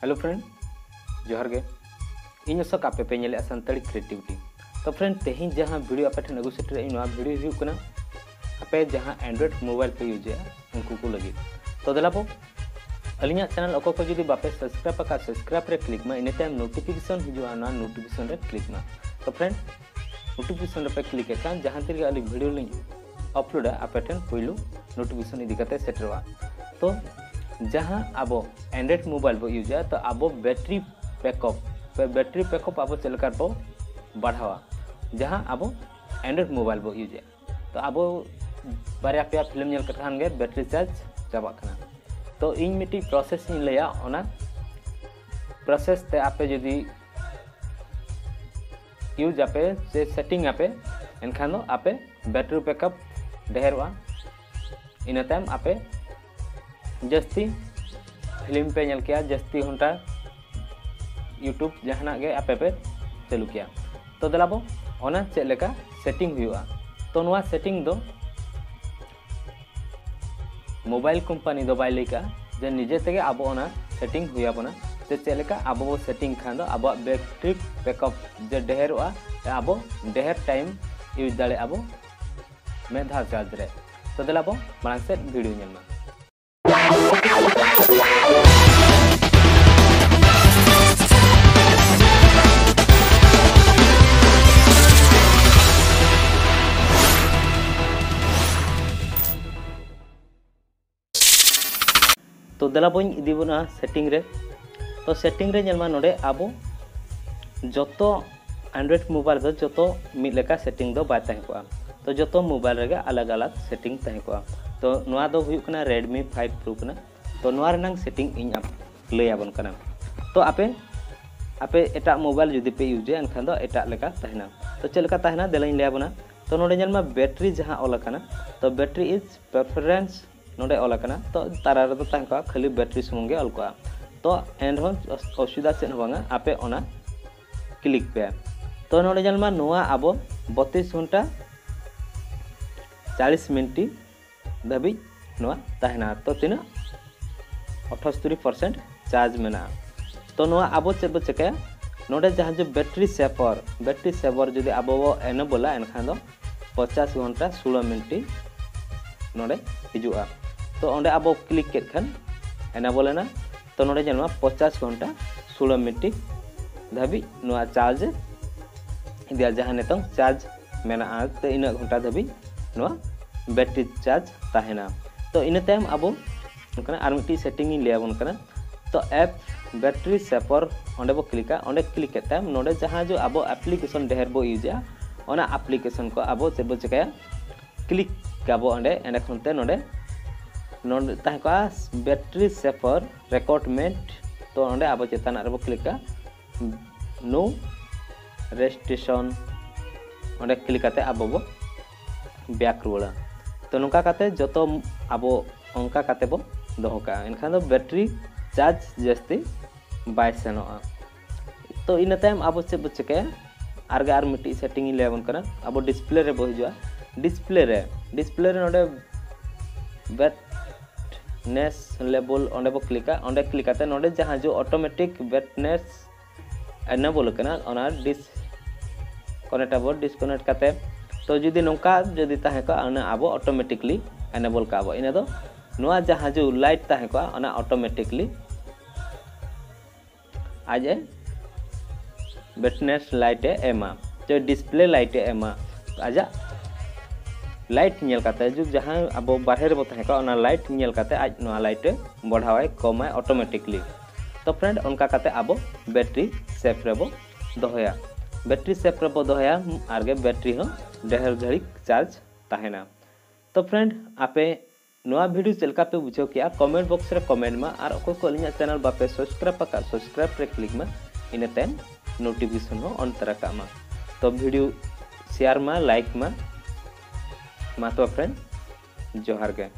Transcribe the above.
Hello friend जोहार गे इन अशोक आपे पे नेले सानताड़ी क्रिएटिविटी। तो फ्रेंड तेहिं जहां वीडियो आपे ठन अगु सेटर इन वीडियो हुई कना आपे जहां एंड्रॉइड मोबाइल पे यूज उनको को लगी। तो दलाबो अलिया चैनल अको को जुदी बापे सब्सक्राइब का सब्सक्राइब रे क्लिक मा इन टाइम नोटिफिकेशन हिजुआ ना नोटिफिकेशन रे क्लिक मा। तो फ्रेंड नोटिफिकेशन रे पे क्लिक एकान जहां तिरगे अली वीडियो लिंक अपलोड आपे ठन पहिलो नोटिफिकेशन इदी कते सेटरवा। तो जहाँ अब एंड्रॉइड मोबाइल बो यूज तो अब बैटरी बैकअप अब चलकर बो बढ़ावा जहाँ अब एंड्रॉइड मोबाइल बो यूज तो अब बारे पे फिल्म नेल कथान गे बैटरी चार्ज चाबा कना। तो इन मिट्टी प्रोसेस इन लया ओना प्रोसेस ते आपे जदी यूज आपे से सेटिंग आपे एनखान दो आपे बैटरी बैकअप ढेरवा इन टाइम आपे जस्ती फिल्म पे नल किया जस्ती घंटा यूट्यूब जहाना गे आपे पे चालू किया। तो दलाबो ओना चेक लेका सेटिंग हुआ। तो नवा सेटिंग दो मोबाइल कंपनी दो बाय लेका जे निजे तेगे अब ओना सेटिंग हुआ बना से चेक लेका अब वो सेटिंग खान दो अब बैटरी बैकअप जे ढेरवा अब ढेर टाइम यूज दाले अब मेधा चार्ज रे। तो दलाबो मांग से वीडियो नेलमा। तो दला बोन इदी बना सेटिंग रे। तो सेटिंग रे नेलमा नोडे आबो जतो एंड्रॉइड मोबाइल दो जतो मिड लेका सेटिंग दो बाय तहे को। तो जतो मोबाइल रे अलग अलग सेटिंग तहे को। तो नवा दो हुई कना Redmi 5 Pro कना। तो नवा रनंग सेटिंग इन आप ले आबन कना। तो आपे एटा मोबाइल जुदी पे यूज एनखान दो एटा लेका तहना। तो चल लेका तहना देलाइन ले आबना। तो नोडे नेलमा बैटरी जहां ऑल कना तो बैटरी इज प्रेफरेंस नोडे ऑल कना। तो तारा रे दो तहन को खाली बैटरी सुमंगे ऑल को। तो एंड हो असुविधा से होगा आपे ओना क्लिक पे। तो नोडे नेलमा नोआ आबो 32 घंटा 40 मिनट धाबी नोआ तहना। तो तीना 78% चार्ज मेना। तो नोआ आबो चेक बो चेका नोडे जहां जो बैटरी सेवर जदी आबो एने बोला एनखान दो 50 घंटा 16 मिनट नोडे हिजुआ। तो ओंडे आबो क्लिक केट खान एना बोलेना। तो नोडे जेनमा 50 घंटा 16 मिनट धाबी नोआ चार्ज दिया जहां नेतों चार्ज मेना। तो इन घंटा धाबी नोआ बैटरी चार्ज ताहेना। तो इन टाइम आबो उनकना आर मिट्टी सेटिंग इन लेबन कना। तो ऐप बैटरी सेपर ओंडे बो क्लिका ओंडे क्लिक के टाइम नोडे जहां जो आबो एप्लीकेशन ढेर बो यूजा ओना एप्लीकेशन को आबो चेबो चेकाया क्लिक काबो ओंडे एंड खनते नोडे ताहे का बैटरी सेपर रिकॉर्डमेंट। तो ओंडे आबो चेताना रे बो क्लिका नो रेस्ट्रिक्शन ओंडे क्लिक काते आबो बो बैक रुवाड़ा। तो नोका काते जतो आबो ओंका काते बो दोहो का एनखान दो बैटरी चार्ज जस्ती बाय सेनोआ। तो इन टाइम आबो से बो चेके आरगे आर मिट्टी सेटिंग लेबन कना आबो डिस्प्ले रे बो हिजुआ। डिस्प्ले रे नोडे ब्राइटनेस लेवल ओंडे बो क्लिका ओंडे क्लिक काते नोडे जहां जो ऑटोमेटिक ब्राइटनेस एनेबल कना ओना डिस्कनेक्ट आबो डिस्कनेक्ट काते। तो जुदी नोका जुदी ताहे को ओना आबो ऑटोमेटिकली एनेबल काबो इने दो नोआ जहां जो लाइट ताहे को ओना ऑटोमेटिकली आजे ब्राइटनेस लाइट एमा जो डिस्प्ले लाइट एमा आजा लाइट नेल काते जो जहां अब बाहर बो ताहे को ओना लाइट नेल काते आज नोआ लाइट बढ़ावाय कमाय ऑटोमेटिकली। तो फ्रेंड उनका काते अब बैटरी सेफ रे बो दोहया बैटरी सेफ रे बो दोहया आरगे बैटरी हो ढेर घड़ी चार्ज ताहेना। तो फ्रेंड आपे नोआ वीडियो चलका पे बुझो किया कमेंट बॉक्स रे कमेंट में और अको को अलिया चैनल बापे सब्सक्राइब रे क्लिक में इन टाइम नोटिफिकेशन हो ऑन तरह का मा। तो वीडियो शेयर में लाइक में मा। तो फ्रेंड जोहार गे।